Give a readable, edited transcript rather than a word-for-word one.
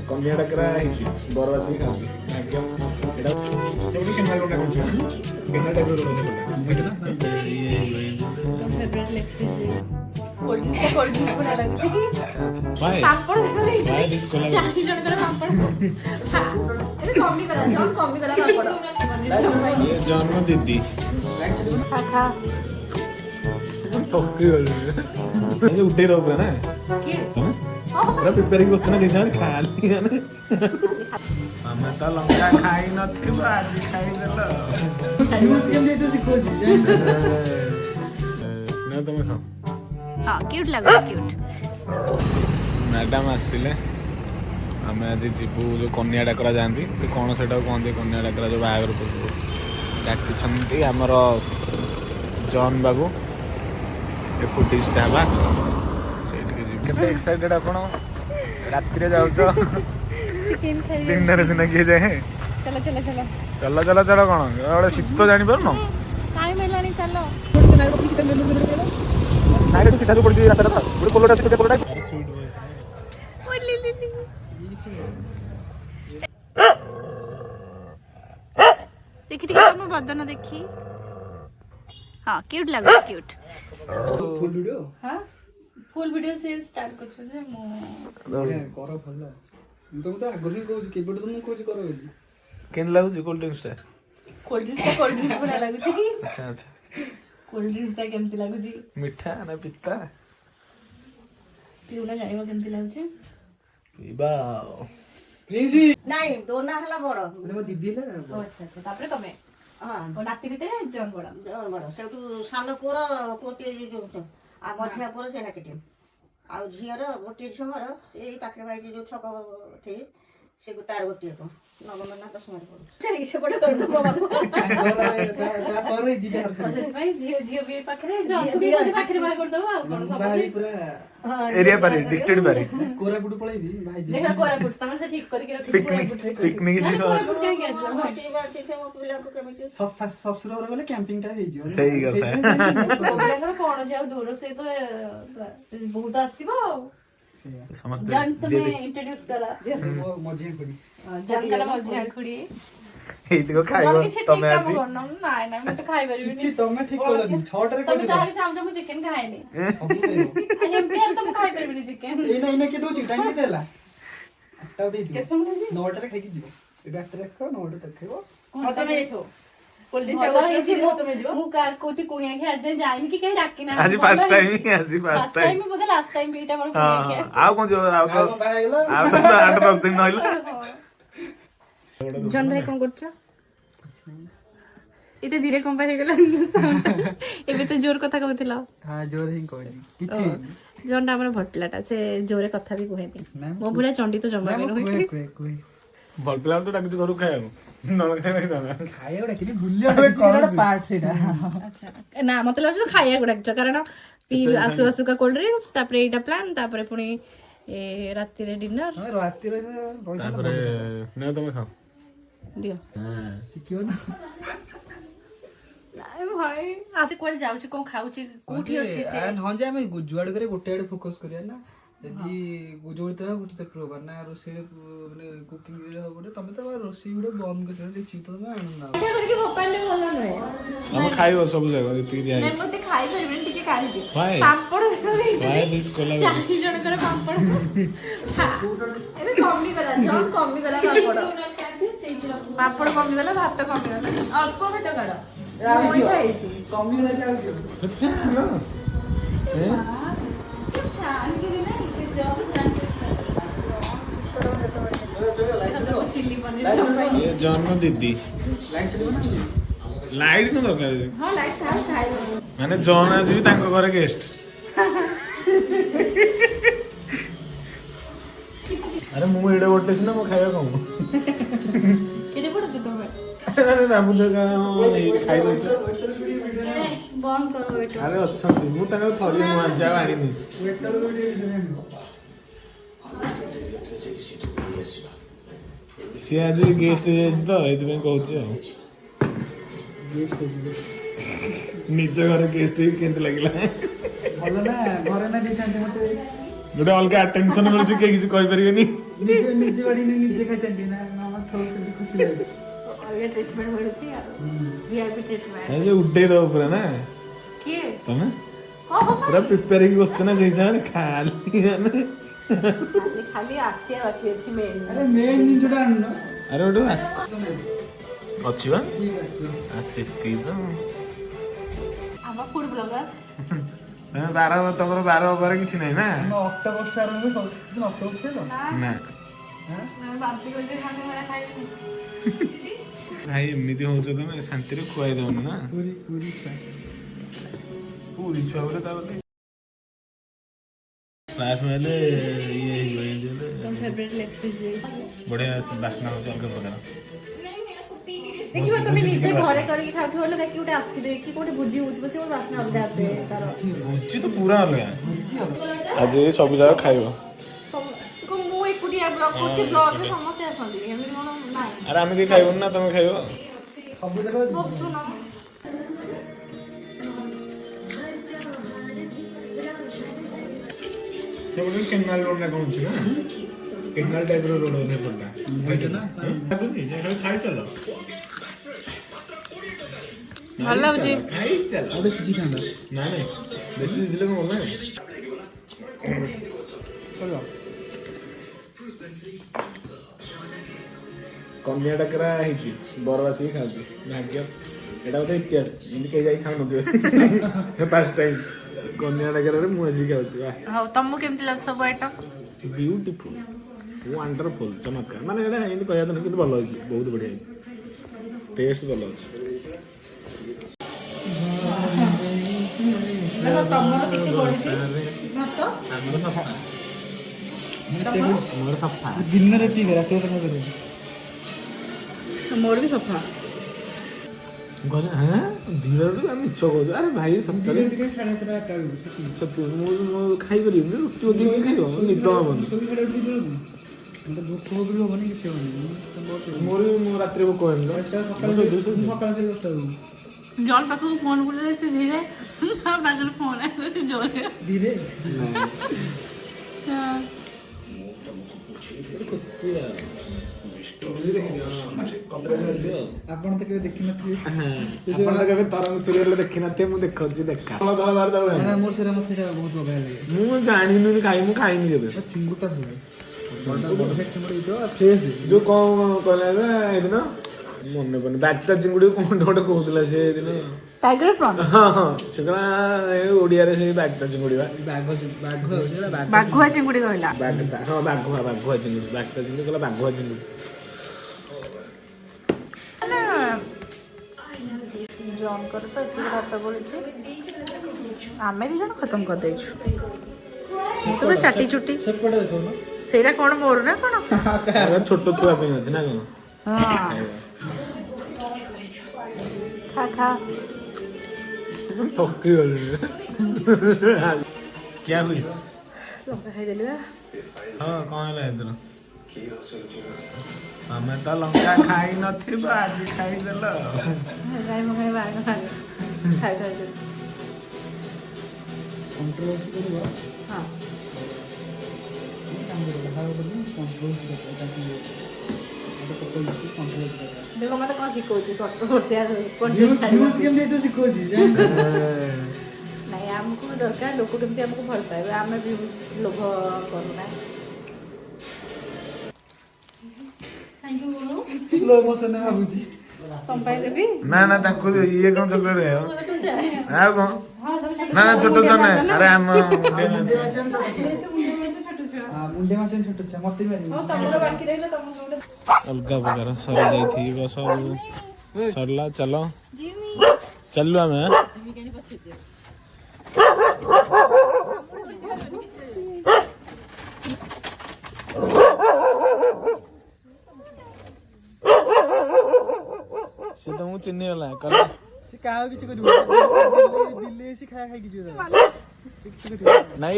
କନ୍ୟା ଡାକରା ହେଇଛି ବର ଆସିକି ଖାଆନ୍ତି ଆଜ୍ଞା ଏଇଟା ଯୋଉଠି କେନା ଗୋଟେ କରୁଛି କେନା ଟାଇପର ଗୋଟେ ଏଇଟା ନା ଜନ୍ମ ଦିଦି ଉଠେଇ ଦବ ପୁରା ନା ପୁରା ପ୍ରିପେୟାର ହେଇକି ବସିଥିଲା ସେଇଥିପାଇଁ ଖାଲି ଆମେ ତ ଲଙ୍କା ଖାଇ ନଥିବୁ ଆଜି ଖାଇଦେଲ ତମେ ଖାଅ ମ୍ୟାଡାମ ଆସିଥିଲେ ଆମେ ଆଜି ଯିବୁ ଯୋଉ କନ୍ୟା ଡାକରା ଯାଆନ୍ତି କ'ଣ ସେଟାକୁ କହନ୍ତି କନ୍ୟା ଡାକରା ଯୋଉ ବାହାଘର ପୂର୍ବରୁ ଡାକିଛନ୍ତି ଆମର ଜନ୍ ବାବୁ ଏ ଫୁଟିଜ ଢାବା ସେଇଠିକି ଯିବୁ କେତେ ଏକ୍ସାଇଟେଡ୍ ଆପଣ ରାତିରେ ଯାଉଛ ଦିନରେ ସିନା କିଏ ଯାଏ ଚଲ କ'ଣ ଗୋଟେ ଶୀତ ଜାଣିପାରୁନ ନାଇଁ ସିଧା ଯୋଉ ପଡ଼ିଛି ରାସ୍ତାଟା ଗୋଟେ ପୋଲଟା ଅଛି ପୋଲଟା देखी ठीक तुम बदन देखी हाँ क्यूट लगो क्यूट फुल वीडियो से स्टार्ट कर छे मो करो भलो तुम तो आगो ही कहू के बड तुम कहू करो बोली केन लागु जी कोल्ड ड्रिंक्स बड़ा लागु छी अच्छा कोल्ड ड्रिंक्स ता केमती लागु छी मीठा ना पिता पिउना जानिबो केमती लागु छी पीबा प्रिंसी नहीं दोना हला बड़ মানে ମୋ ଦିଦି ହେଲା अच्छा अच्छा तापरे तमे हां ओ नाती भितरे जन बड़ा बड़ सेटू सानो पुर पोती जो आ मझिया पुर सेना केटे आ झियर गोटे झमर एई पाखरे बाई जो छक ठे से तार गोटे को नगम ना तो समझ पड़ से से बड़ कर दो बाबा ତାପରେ ଦିଟା ହରସ भाई जियो जियो भी पाखरे जन भी पाखरे बाय कर दो आ कोन सब ପୁରା एरिया पारे डिस्ट्रिक्ट पारे କୋରାପୁଟ ପଳେଇବି ଭାଇ जी देखा कोरापुट सामान से ठीक करके रखी कोरापुट रे पिकनिक जी कोरापुट कहीं गेसला से से मो पिला को केमिति ଶ୍ୱଶୁର ଘର ଗଲେ କ୍ୟାମ୍ପିଂ ଟା ହେଇଯିବ ସେଇ କଥା। ପ୍ରୋବ୍ଲେମ कोन जाऊ दूर से तो बहुत आसीबो समझते जन तुम्हें इंट्रोड्यूस करा ମଝିଆ ଖୋଡ଼ି जनकर मझिया खुड़ी ଏଇ ଦେଖ ଖାଇବ କିଛି ତମେ ଠିକ କାମ ଆଜି କରନ ନାଇଁ ନାଇଁ ମୁଁ ତ ଖାଇ କିଛି ପାରିବିନି ତମେ ଠିକ କଲନି 6ଟାରେ ତମେ କହିଥିଲ ତାହେଲେ ଚାହୁଁଛ ମୁଁ ଚିକେନ ଖାଏନି ସବୁ ଖାଇବ ଏମିତି ହେଲେ ତ ମୁଁ ଖାଇ ପାରିବିନି ଚିକେନ ଏଇନା କିଏ ଦଉଛି ଟାଇମ୍ କେତେ ହେଲା 8ଟା ଦେଇଥିବ କେତେ ସମୟ ହେଇଛି 9ଟାରେ ଖାଇକି ଯିବ ଏବେ 8ଟାରେ ଖାଅ 9ଟାରେ ଖାଇବ और तमे एथो ଭଲ ହେଇଛି ମୁଁ କୋଉଠି କୁଣିଆ ଖି ଆଜି ଯାଇନି କି କେହି ଡାକି ନା ଆଜି ଫାଷ୍ଟ ଟାଇମ ଫାଷ୍ଟ ଟାଇମ ବୋଧେ ଲାଷ୍ଟ ଟାଇମ ବି ଏଇଟା ମୋର କୁଣିଆ ଖି ଆଉ କଣ ଯିବ ଆଉ ତ ବାହା ହେଇଗଲା ଆଉ ତ 8-10 ଦିନ ରହିଲା ଜନ ଭାଇ କଣ କରୁଛ ଏତେ ଧୀରେ କଣ ପାଇଁ ହେଇଗଲା ଏବେ ତ ଜୋର କଥା କହୁଥିଲ ହଁ ଜୋର ହିଁ କହିଛି କିଛି ଜନଟା ଆମର ଭଟିଲାଟା ସେ ଜୋରେ କଥା ବି କୁହେନି ମୋ ଭଳିଆ ଚଣ୍ଡୀ ତ ଜମା ବି ନୁହେଁ କୁହେ ଭଲ ପିଲା ତ ଡାକୁଛି ଘରକୁ ଖାଇବାକୁ ନ ଖାଇବାକୁ ଖାଇବା ଡାକିନି ବୁଲିବା ପାର୍ଟ ସେଇଟା ନା ମତେ ଲାଗୁଛି ଖାଇବାକୁ ଡାକିଛ କାରଣ ଆସୁ ଆସୁକା କୋଲ୍ଡ ଡ୍ରିଙ୍କସ ତାପରେ ଏଇଟା ପ୍ଲାନ୍ ତାପରେ ପୁଣି ରାତିରେ ଡିନର ରାତିରେ ତାପରେ ନା ତମେ ଖାଅ ଦିଅ ଶିଖିବ ନା ଭାଇ ଆସି କୁଆଡେ ଯାଉଛି କଣ ଖାଉଛି କୋଉଠି ଅଛି ସେ ହଁ ଯେ ଆମେ ଯୁଆଡେ করে ଗୋଟେ ଆଡେ ଫୋକସ କରିବା ନା ଯଦି ଯୋଉଠି ଥିବା ଗୋଟେ ତକ ହବ ନା ରୋଷେଇ ମାନେ କୁକିଂ ହବ ଗୋଟେ ତମେ ତ ରୋଷେଇ ଗୋଟେ ବନ୍ଦ କରିଛ ରେସିପି ତ ତମେ ଆଣୁନା ଏଇଟା କରିକି ଭୋପାଳରେ ଭଲ ନୁହେଁ ଆମେ ଖାଇବ ସବୁ ଜାଗା ଏତିକି ଦିଆ ନାଇଁ ହେଇଛି ମତେ ଖାଇ ପାରିବିନି ଟିକେ କାଢିଦିଅ Why? Papad Why this collab? ଚାରି ଜଣଙ୍କର ପାମ୍ପଡ ଏବେ କମିଗଲା ଜଣ କମିଗଲା ପାମ୍ପଡ କମିଗଲା ଭାତ କମିଗଲା ଅଳ୍ପ ଭାତ କାଢ ପଇସା ହେଇଛି କମି ଗଲା ଆଉ ଚିଲି ପନିର ये जन्म दीदी लाइट को दरकार ହଁ ଲାଇଟ୍ ଥାଉ ଖାଇବ माने जन आज भी तांको घरे गेस्ट अरे मु एडे बोटे सिना मो खाଇବା कम କେଡେ ବଡ କି ତମେ अरे ना मुझे का खाई दो ବନ୍ଦ କର ଏଇଟା अरे अछंती मु तांको थरी मु आज जा आनी नी सी आज गेस्ट जेस तो एति में कहउची आ निज घरे गेस्ट केंत लागिला ଭଲ ନା ଘରେ ନା ଦେଇଥାନ୍ତି ମତେ ଗୋଟେ ଅଲଗା ଆଟେନସନ ମିଳୁଛି କେହି କିଛି କହିପାରିବେନି ନିଜେ ନିଜେ ବାଢିନି ନିଜେ ଖାଇଥାନ୍ତି ନା ମାମା ଥଉଛନ୍ତି ଖୁସି ଲାଗୁଛି। ଅଲଗା ଟ୍ରିଟମେଣ୍ଟ ମିଳୁଛି ଆଉ ଭିଆଇପି ଟ୍ରିଟମେଣ୍ଟ। ଏ ଯୋଉ ଉଡେଇ ଦବ ପୁରା ନା କିଏ ତମେ କଣ ପୁରା ପ୍ରିପେୟାର ହେଇକି ବସିଛ ନା ସେଇ ସମୟରେ ଖାଲି ମାନେ ଖାଲି ଖାଲି ଆସିବା ବାକି ଅଛି ମେନ୍। ଆରେ ମେନ୍ ଜିନିଷଟା ଆଣୁନ। ଆରେ ଗୋଟେ ଅଛି ବା ସେତିକି ତ ଆମ ଫୁଡ ବ୍ଲଗର ତମେ ତମର 12 ଉପରେ କିଛି ନାହିଁ ନା ଆମେ ଅକ୍ଟୋବର ଷ୍ଟାର ହେଲେ ସବୁ ଅକ୍ଟୋବର ଖାଇଲ ନା ନା ବାନ୍ତି କରିକି ଖାଲି ମରା ଖାଇନି। ଭାଇ ଏମିତି ହଉଛ ତମେ ଶାନ୍ତିରେ ଖୁଆଇ ଦଉନି ନା ପୁରୀ ପୁରୀ ଛୁଆ ପୁରୀ ଛୁଆ ବୋଲେ ତାପରେ କ୍ଲାସ୍ ମାଇଲେ ଇଏ ହେଇଯିବ ଏମିତି ହେଲେ ତମ ଫେଭରେଟ୍ ଲେକ୍ଚର ବଢିଆ ବାସ୍ନା ହଉଛି ଅଲଗା ପ୍ରକାର। ଦେଖିବ ତମେ ନିଜେ ଘରେ କରିକି ଖାଉଥିବ ହେଲେ ଦେଖି ଗୋଟେ ଆସିଥିବେ କି କୋଉଠି ଭୋଜି ହଉଥିବ ସେ ଗୋଟେ ବାସ୍ନା ଅଲଗା ଆସେ ତାର। ଭୋଜି ତ ପୁରା ଅଲଗା ଆଜି ସବୁ ଜାଗା ଖାଇବ। ମୁଁ ଏକୁଟିଆ ବ୍ଲଗ କରୁଛି ବ୍ଲଗରେ ସମସ୍ତେ ଆସନ୍ତି ଏମିତି କଣ ନାହିଁ। ଆରେ ଆମେ କେହି ଖାଇବୁନି ନା ତମେ ଖାଇବ ସବୁ ଜାଗା ବସୁନ ସେ ଗୋଟେ କେନାଲ ରୋଡ ନା କଣ ଅଛି ନା କେନାଲ ଟାଇପର ରୋଡ ଅଛି ଏପଟଟା ନା ଖାଇ ଚାଲ ଭଲ ଲାଗୁଛି। ଖାଇ ଚାଲ ଗୋଟେ ସିଝି ଖାଆନ୍ତା ନାଇଁ ନାଇଁ ବେଶୀ ସିଝିଲେ କଣ ଭଲ ନାହିଁ କନ୍ୟା ଡାକରା ହେଇଛି ବର ଆସିକି ଖାଉଛି ଭାଗ୍ୟ ଏଇଟା ଗୋଟେ ଇତିହାସ ଏମିତି କେହି ଯାଇ ଖାଉନଥିବେ ଫାର୍ଷ୍ଟ ଟାଇମ୍ କନ୍ୟା ଡାକରାରେ ମୁଁ ଆସିକି ଖାଉଛି ହଉ ତମକୁ କେମିତି ଲାଗୁଛି ସବୁ ଆଇଟମ୍? ବ୍ୟୁଟିଫୁଲ ୱାଣ୍ଡରଫୁଲ ଚମତ୍କାର ମାନେ ଏଇଟା ଏମିତି କହିବା ତ ନାହିଁ କିନ୍ତୁ ଭଲ ଅଛି ବହୁତ ବଢ଼ିଆ ହେଇଛି ଟେଷ୍ଟ ଭଲ ଅଛି ତମର କେତେ ବଳିଛି ଭାତ ଆମର ସଫା ମୋର ସଫା ଦିନରେ ପିଇବେ ରାତିରେ କଣ କରିବେ ମୋର ବି ସଫା। କହିଲେ ହଁ ଧୀରରେ ଆମେ ମିଛ କହୁଛୁ ଆରେ ଭାଇ ସତରେ ଟିକେ 7:30 8ଟା ସତ୍ୟ ମୁଁ ଖାଇପାରିବିନି ରୁଟି ଅଧିକ ଖାଇବ ନିଦ ହବନି ମତେ ଭୋକ ବି ହବନି କିଛି ହବନି ମୋର ମୁଁ ରାତିରେ ଭୋକ ହବନି ତ ସକାଳେ 10ଟା ବେଳକୁ ଜନ୍ ପାଖକୁ ଫୋନ କରିଲେ ସେ ଧୀରେ ତା ପାଖରେ ଫୋନ ଆସିଲେ ଜୋରରେ ଧୀରେ ଖୁସି ଆପଣ ତ କେବେ ଦେଖିନଥିବେ ଆପଣ ତ କେବେ ତରଙ୍ଗ ସିରିଏଲ ଦେଖିନଥିବେ ମୁଁ ଦେଖଉଛି ଦେଖା ନା ମୋର ସେଇଟା ବହୁତ ବଢିଆ ଲାଗେ ମୁଁ ଜାଣିନି ମୁଁ ଖାଇନି କେବେ ଚୁଙ୍ଗୁଟା ଭଲ ବଡ ସାଇଜ ଚୁଙ୍ଗୁଡ଼ି ହେଇଥିବ ଫ୍ରେଶ ଯୋଉ କଣ କହିଲା ଏବେ ଏଇଦିନ ମନେ ପଡୁନି ବାଗଦା ଚିଙ୍ଗୁଡି କଣ ଗୋଟେ କହୁଥିଲା ସେ ଏଦିନ ଟାଇଗର ପ୍ରନ୍ ହଁ ହଁ ସେଗୁଡ଼ା ଓଡ଼ିଆରେ ସେଇ ବାଗଦା ଚିଙ୍ଗୁଡି ବା ବାଘୁଆ ଚିଙ୍ଗୁଡ଼ି କହିଲା। ବାଗଦା ହଁ ବାଘୁଆ ଚିଙ୍ଗୁଡି ବାଗଦା ଚିଙ୍ଗୁଡି କହିଲା ବାଘୁଆ ଚିଙ୍ଗୁଡି ଜଣଙ୍କର ତ ଏତିକି ଭାତ ବଳିଛି ଆମେ ଦି ଜଣ ଖତମ କରିଦେଇଛୁ ମୁଁ ତ ପୁରା ଚାଟି ଚୁଟି ସେପଟେ ଦେଖଉନ ସେଇଟା କଣ ମୋର ନା କଣ ଛୋଟ ଛୁଆ ପାଇଁ ଅଛି ନା କଣ ଖା ଖା ଥକି ଗଲିଣି କ୍ୟା ହୁଇସ୍ ଲଙ୍କା ଖାଇଦେଲି ବା ହଁ କଣ ହେଲା ଏଥିର ଆମେ ତ ଲଙ୍କା ଖାଇ ନଥିବ ଆଜି ଖାଇଦେଲ ଖାଇଦେଲି କଣ୍ଟ୍ରୋଭର୍ସି କରିବ ହଁ ଦେଖ ମତେ କଣ ଶିଖଉଛି କଣ୍ଟ୍ରୋଭର୍ସିଆଲ କେମିତି ଏସବୁ ଶିଖଉଛି ନାଇଁ ଆମକୁ ଦରକାର ଲୋକ କେମିତି ଆମକୁ ଭଲ ପାଇବେ ଆମେ ଭ୍ୟୁଜ ଲୋଭ କରୁନା ସ୍ଲୋ ମୋସନ ଭାବୁଛି ତମ ପାଇଁ ଦେବି ନା ନା ତାଙ୍କୁ ଇଏ କଣ ଚକଲେଟ ଆଉ କଣ ନା ନା ଛୋଟ ଛୁଆ ନାହିଁ ଆରେ ଆମ ମୁଣ୍ଡେ ମାଛ ଛୋଟ ଛୁଆ ମତେ ବି ଅଲଗା ପ୍ରକାର ସରି ଯାଇଥିବ ସବୁ ସରିଲା ଚାଲ ଚାଲୁ ଆମେ ସେ ତମକୁ ଚିହ୍ନି ଗଲା କହିଲା ସେ କାହାକୁ କିଛି କରିବ ବିଲେଇ ଖାଇକି ଯିବ ନାଇଁ